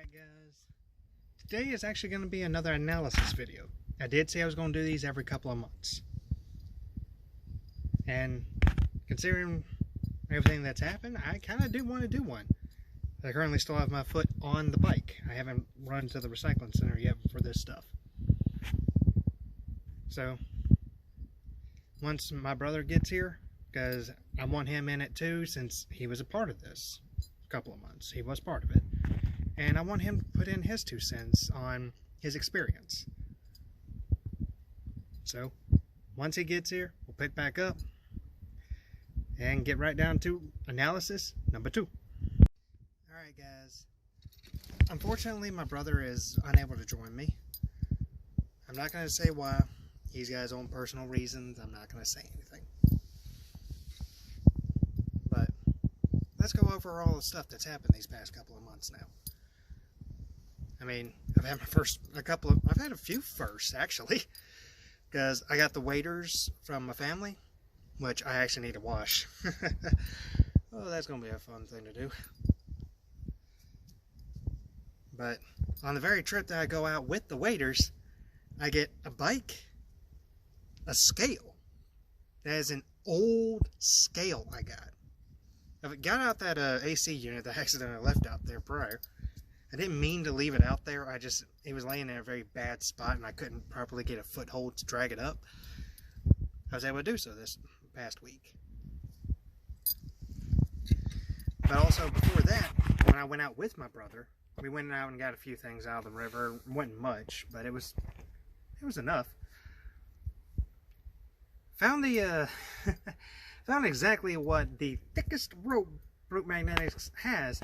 Alright guys, today is actually going to be another analysis video. I did say I was going to do these every couple of months. And considering everything that's happened, I kind of do want to do one. I currently still have my foot on the bike. I haven't run to the recycling center yet for this stuff. So, once my brother gets here, because I want him in it too, since he was a part of this a couple of months. He was part of it. And I want him to put in his 2 cents on his experience. So, once he gets here, we'll pick back up and get right down to analysis number 2. Alright guys, unfortunately my brother is unable to join me. I'm not going to say why. He's got his own personal reasons. I'm not going to say anything. But let's go over all the stuff that's happened these past couple of months now. I mean, I've had I've had a few firsts actually, because I got the waders from my family, which I actually need to wash. Oh, that's going to be a fun thing to do. But on the very trip that I go out with the waders, I get a bike, a scale. That is an old scale I got. I got out that AC unit that I accidentally left out there prior. I didn't mean to leave it out there. It was laying in a very bad spot and I couldn't properly get a foothold to drag it up. I was able to do so this past week. But also before that, when I went out with my brother, we went out and got a few things out of the river. It wasn't much, but it was enough. Found the found exactly what the thickest rope Brute Magnetics has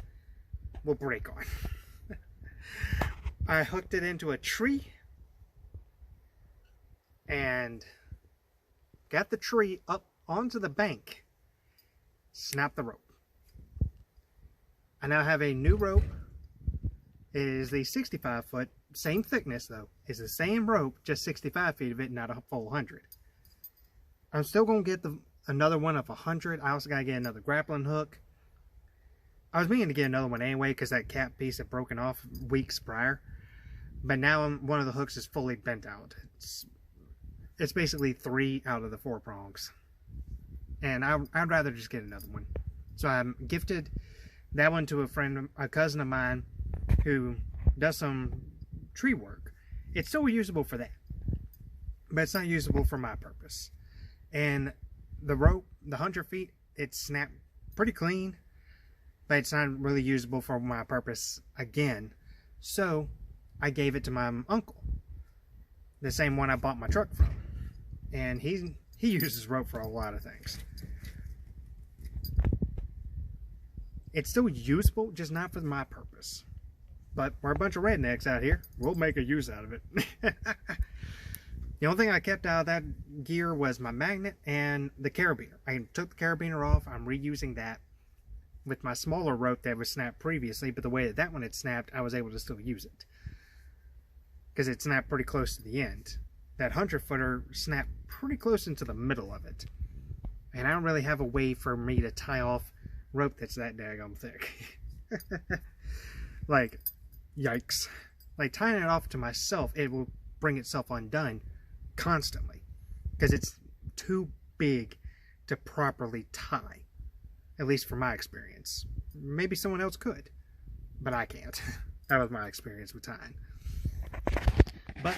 will break on. I hooked it into a tree and got the tree up onto the bank, snapped the rope. I now have a new rope. It is the 65 foot, same thickness though. It's the same rope, just 65 feet of it, not a full 100. I'm still going to get another one of 100. I also got to get another grappling hook. I was meaning to get another one anyway because that cap piece had broken off weeks prior. But now one of the hooks is fully bent out. It's basically 3 out of the 4 prongs. And I'd rather just get another one. So I gifted that one to a cousin of mine who does some tree work. It's still usable for that. But it's not usable for my purpose. And the rope, the 100 feet, it snapped pretty clean. But it's not really usable for my purpose again. So I gave it to my uncle, the same one I bought my truck from, and he uses rope for a lot of things. It's still usable, just not for my purpose. But we're a bunch of rednecks out here. We'll make a use out of it. The only thing I kept out of that gear was my magnet and the carabiner. I took the carabiner off. I'm reusing that with my smaller rope that was snapped previously, but the way that one had snapped, I was able to still use it. Because it snapped pretty close to the end. That 100-footer snapped pretty close into the middle of it. And I don't really have a way for me to tie off rope that's that daggone thick. Like, yikes. Like, tying it off to myself, it will bring itself undone constantly. Because it's too big to properly tie. At least from my experience. Maybe someone else could. But I can't. That was my experience with tying. But,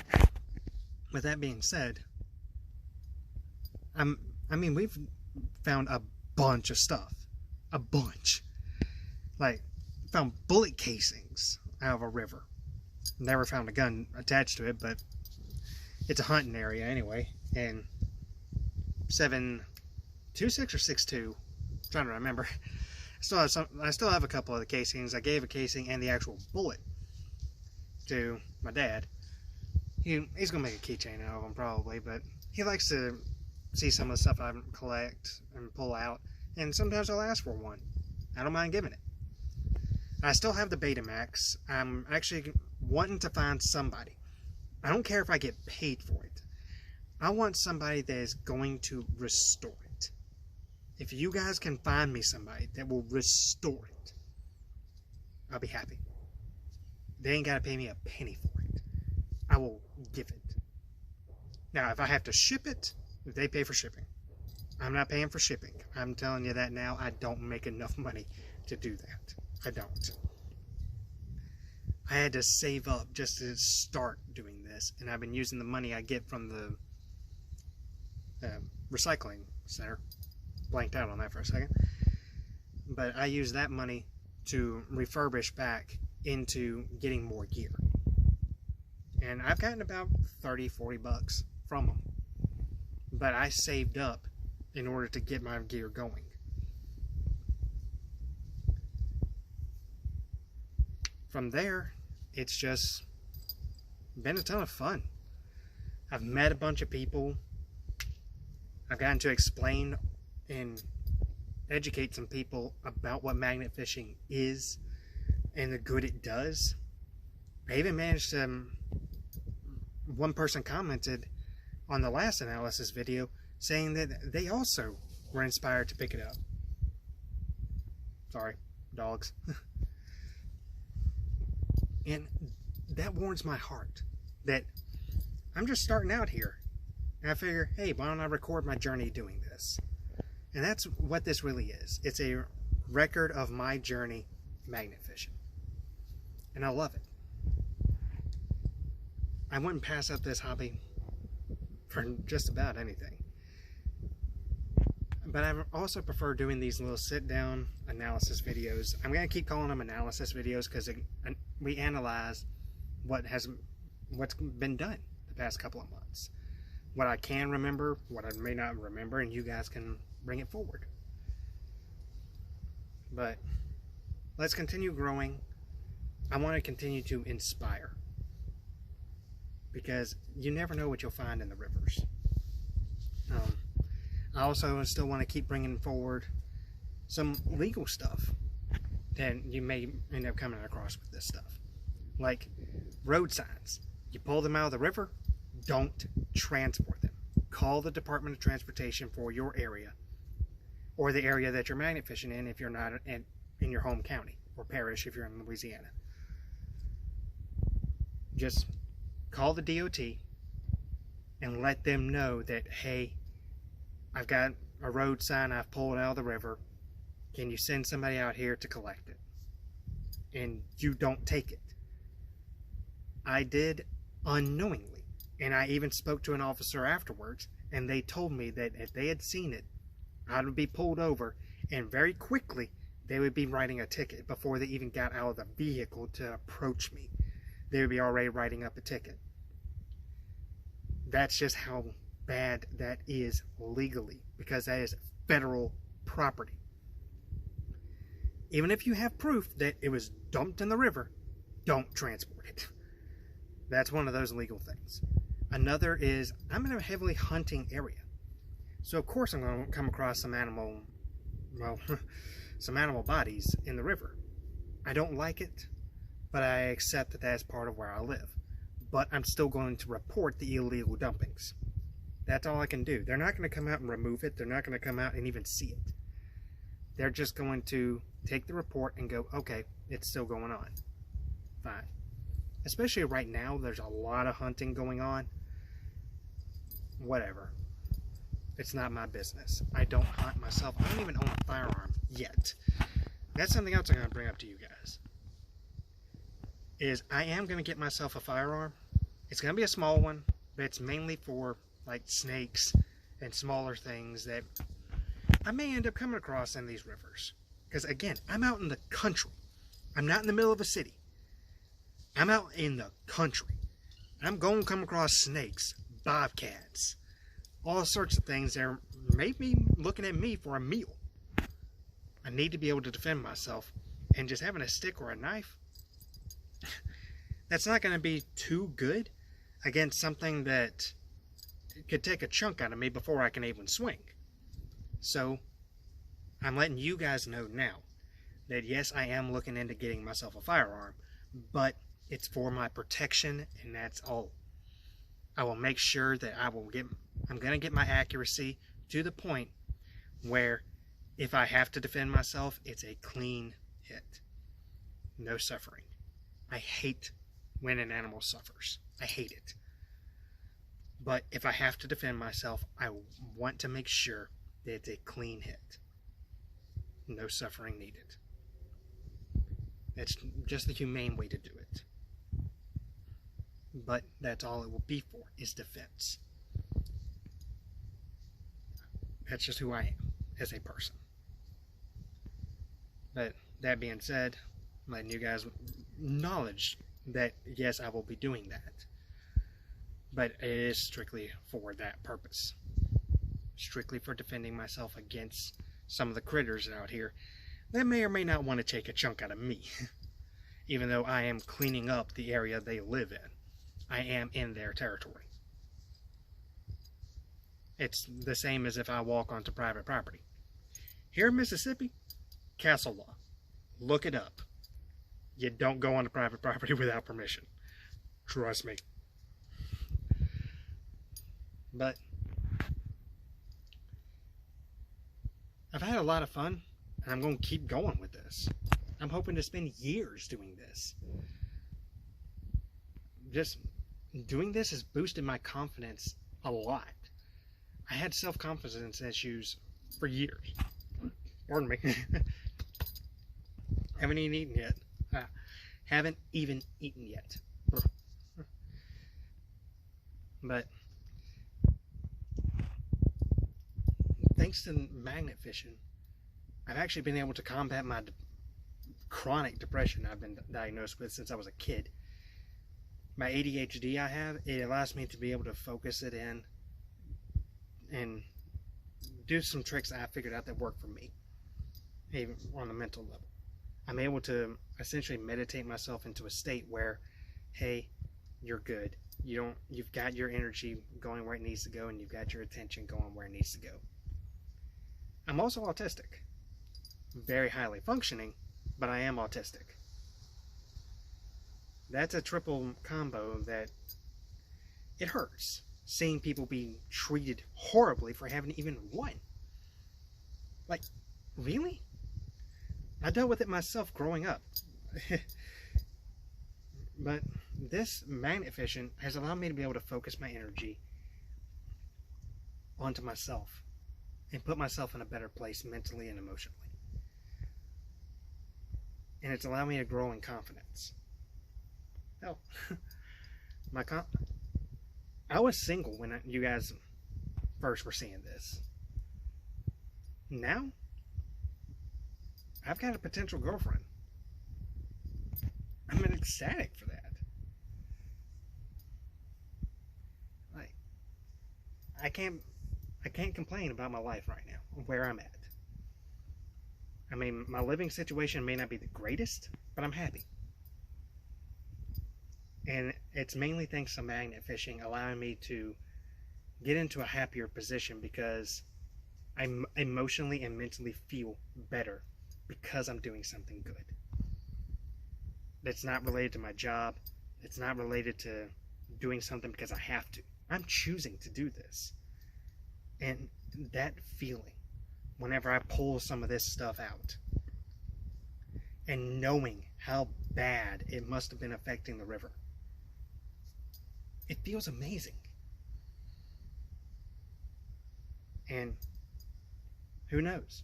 with that being said, I mean, we've found a bunch of stuff. A bunch. Like, found bullet casings out of a river. Never found a gun attached to it, but it's a hunting area anyway. And 7.26 or 6.2, trying to remember. I still have a couple of the casings. I gave a casing and the actual bullet to my dad. He's gonna make a keychain out of them probably, but he likes to see some of the stuff I collect and pull out, and sometimes I'll ask for one. I don't mind giving it. I still have the Betamax. I'm actually wanting to find somebody. I don't care if I get paid for it. I want somebody that is going to restore it. If you guys can find me somebody that will restore it, I'll be happy. They ain't got to pay me a penny for it. I will give it. Now, if I have to ship it, they pay for shipping. I'm not paying for shipping. I'm telling you that now. I don't make enough money to do that. I don't. I had to save up just to start doing this, and I've been using the money I get from the recycling center. Blanked out on that for a second. But I use that money to refurbish back into getting more gear. And I've gotten about 30, 40 bucks from them. But I saved up in order to get my gear going. From there, it's just been a ton of fun. I've met a bunch of people. I've gotten to explain and educate some people about what magnet fishing is and the good it does. I even managed to, one person commented on the last analysis video saying that they also were inspired to pick it up. Sorry, dogs. And that warms my heart that I'm just starting out here. And I figure, hey, why don't I record my journey doing this? And that's what this really is. It's a record of my journey magnet fishing. And I love it. I wouldn't pass up this hobby for just about anything. But I also prefer doing these little sit-down analysis videos. I'm going to keep calling them analysis videos because we analyze what's been done the past couple of months. What I can remember, what I may not remember, and you guys can bring it forward. But let's continue growing. I want to continue to inspire, because you never know what you'll find in the rivers. I also still want to keep bringing forward some legal stuff that you may end up coming across with this stuff. Like road signs. You pull them out of the river, don't transport them. Call the Department of Transportation for your area, or the area that you're magnet fishing in if you're not in your home county, or parish if you're in Louisiana. Just call the DOT and let them know that, hey, I've got a road sign I've pulled out of the river. Can you send somebody out here to collect it? And you don't take it. I did unknowingly. And I even spoke to an officer afterwards, and they told me that if they had seen it, I would be pulled over, and very quickly they would be writing a ticket before they even got out of the vehicle to approach me. They would be already writing up a ticket. That's just how bad that is legally, because that is federal property. Even if you have proof that it was dumped in the river, don't transport it. That's one of those legal things. Another is, I'm in a heavily hunting area. So of course I'm going to come across some animal bodies in the river. I don't like it, but I accept that that's part of where I live. But I'm still going to report the illegal dumpings. That's all I can do. They're not going to come out and remove it. They're not going to come out and even see it. They're just going to take the report and go, okay, it's still going on. Fine. Especially right now, there's a lot of hunting going on. Whatever. It's not my business. I don't hunt myself. I don't even own a firearm yet. That's something else I'm going to bring up to you guys. Is I am going to get myself a firearm. It's going to be a small one, but it's mainly for like snakes and smaller things that I may end up coming across in these rivers. Because again, I'm out in the country. I'm not in the middle of a city. I'm out in the country. I'm going to come across snakes, bobcats, all sorts of things that may be looking at me for a meal. I need to be able to defend myself, and just having a stick or a knife, that's not going to be too good against something that could take a chunk out of me before I can even swing. So I'm letting you guys know now that yes, I am looking into getting myself a firearm, but it's for my protection, and that's all. I will make sure that I'm going to get my accuracy to the point where if I have to defend myself, it's a clean hit. No suffering. I hate when an animal suffers. I hate it. But if I have to defend myself, I want to make sure that it's a clean hit. No suffering needed. That's just the humane way to do it. But that's all it will be for, is defense. That's just who I am as a person. But that being said, I'm letting you guys acknowledge that yes, I will be doing that. But it is strictly for that purpose. Strictly for defending myself against some of the critters out here that may or may not want to take a chunk out of me. Even though I am cleaning up the area they live in. I am in their territory. It's the same as if I walk onto private property. Here in Mississippi, castle law. Look it up. You don't go onto private property without permission. Trust me. But I've had a lot of fun, and I'm going to keep going with this. I'm hoping to spend years doing this. Just doing this has boosted my confidence a lot. I had self-confidence issues for years. Pardon me. Haven't even eaten yet. Haven't even eaten yet. But thanks to magnet fishing, I've actually been able to combat my chronic depression I've been diagnosed with since I was a kid. My ADHD I have, it allows me to be able to focus it in and do some tricks I figured out that work for me, even on a mental level. I'm able to essentially meditate myself into a state where, hey, you're good. You've got your energy going where it needs to go, and you've got your attention going where it needs to go. I'm also autistic. Very highly functioning, but I am autistic. That's a triple combo that it hurts. Seeing people being treated horribly for having even one. Like, really? I dealt with it myself growing up. But this magnet fishing has allowed me to be able to focus my energy onto myself and put myself in a better place mentally and emotionally. And it's allowed me to grow in confidence. Hell, I was single when you guys first were seeing this. Now, I've got a potential girlfriend. I'm ecstatic for that. Like, I can't complain about my life right now, where I'm at. I mean, my living situation may not be the greatest, but I'm happy. And it's mainly thanks to magnet fishing allowing me to get into a happier position because I emotionally and mentally feel better because I'm doing something good. That's not related to my job. It's not related to doing something because I have to. I'm choosing to do this. And that feeling, whenever I pull some of this stuff out, and knowing how bad it must have been affecting the river, it feels amazing. And who knows?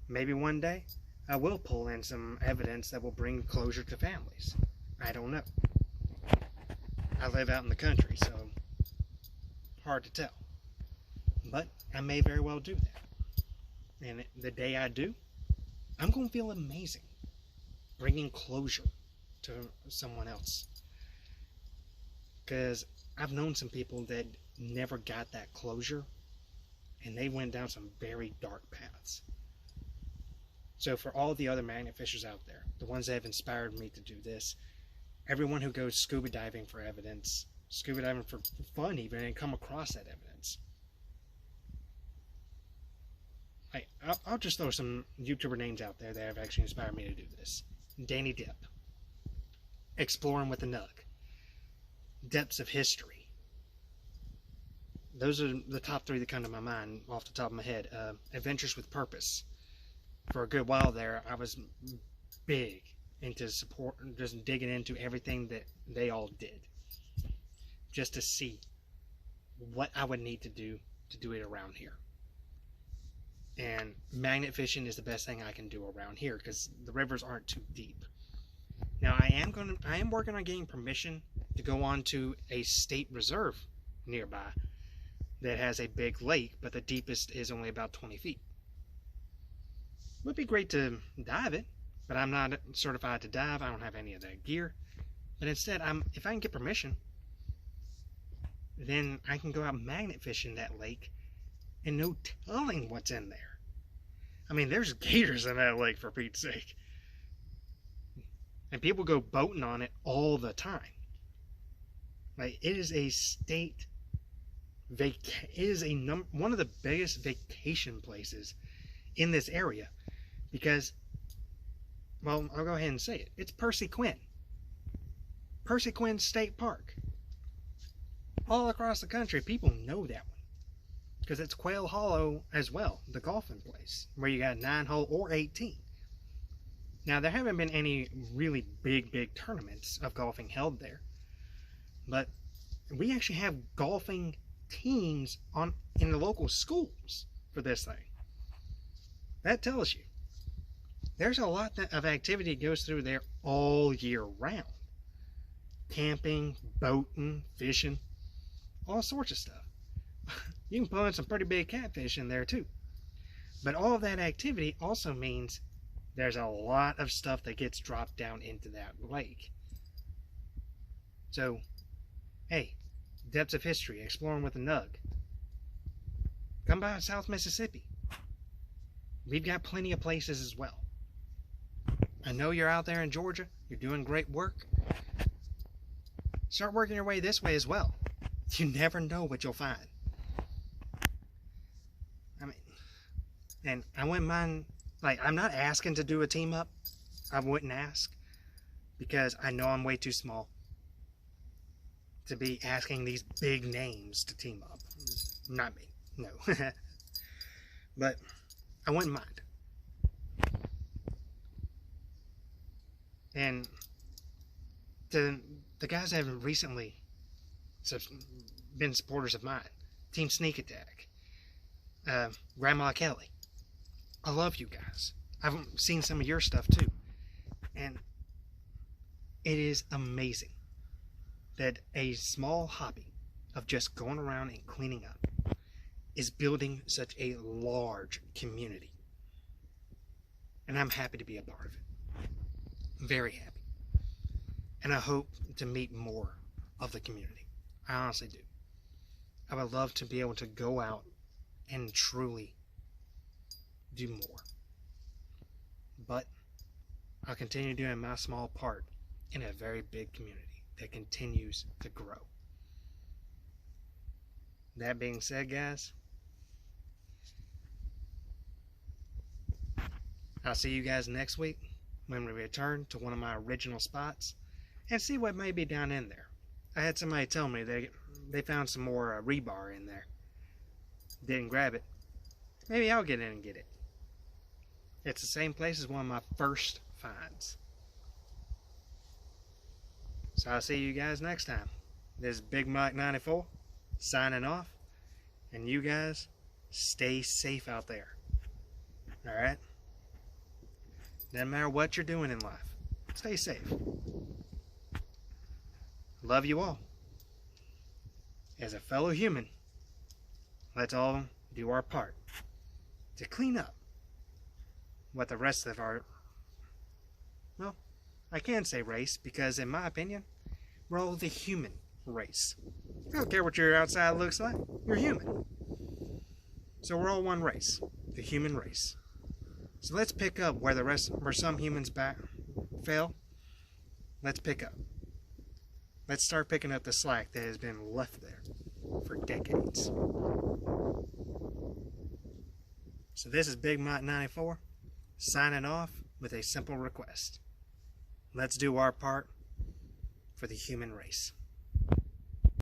Maybe one day I will pull in some evidence that will bring closure to families. I don't know. I live out in the country, so hard to tell. But I may very well do that. And the day I do, I'm going to feel amazing. Bringing closure to someone else. Because I've known some people that never got that closure, and they went down some very dark paths. So for all the other magnet fishers out there, the ones that have inspired me to do this, everyone who goes scuba diving for evidence, scuba diving for fun even, and come across that evidence. I'll just throw some YouTuber names out there that have actually inspired me to do this. Danny Depp, Exploring with a Nug, Depths of History. Those are the top three that come to my mind off the top of my head. Adventures with Purpose. For a good while there, I was big into support, just digging into everything that they all did, just to see what I would need to do it around here. And magnet fishing is the best thing I can do around here because the rivers aren't too deep. Now I am working on getting permission to go on to a state reserve nearby that has a big lake, but the deepest is only about 20 feet. It would be great to dive it, but I'm not certified to dive. I don't have any of that gear. But instead, if I can get permission, then I can go out magnet fishing that lake and no telling what's in there. I mean, there's gators in that lake, for Pete's sake. And people go boating on it all the time. Like, it is a state one of the biggest vacation places in this area because, well, I'll go ahead and say it. It's Percy Quinn State Park. All across the country, people know that one because it's Quail Hollow as well, the golfing place where you got 9-hole or 18. Now, there haven't been any really big tournaments of golfing held there, but we actually have golfing teams in the local schools for this thing. That tells you there's a lot of activity that goes through there all year round. Camping, boating, fishing, all sorts of stuff. You can pull in some pretty big catfish in there too. But all of that activity also means there's a lot of stuff that gets dropped down into that lake. So, hey, Depths of History, Exploring with a Nug. Come by South Mississippi. We've got plenty of places as well. I know you're out there in Georgia. You're doing great work. Start working your way this way as well. You never know what you'll find. I mean, and I wouldn't mind, like, I'm not asking to do a team up. I wouldn't ask because I know I'm way too small to be asking these big names to team up. Not me, no. But I wouldn't mind. And the guys that have recently been supporters of mine, Team Sneak Attack, Grandma Kelly, I love you guys. I've seen some of your stuff too, and it is amazing that a small hobby of just going around and cleaning up is building such a large community. And I'm happy to be a part of it. Very happy. And I hope to meet more of the community. I honestly do. I would love to be able to go out and truly do more. But I'll continue doing my small part in a very big community that continues to grow. That being said, guys, I'll see you guys next week when we return to one of my original spots and see what may be down in there. I had somebody tell me they found some more rebar in there. Didn't grab it. Maybe I'll get in and get it. It's the same place as one of my first finds. So I'll see you guys next time. This is Big Mike 94 signing off. And you guys stay safe out there. Alright? Doesn't matter what you're doing in life. Stay safe. Love you all. As a fellow human, let's all do our part to clean up what the rest of our, well, I can say race because in my opinion, we're all the human race. I don't care what your outside looks like, you're human. So we're all one race, the human race. So let's pick up where some humans fail. Let's pick up. Let's start picking up the slack that has been left there for decades. So this is Big Mike 94 signing off with a simple request. Let's do our part for the human race.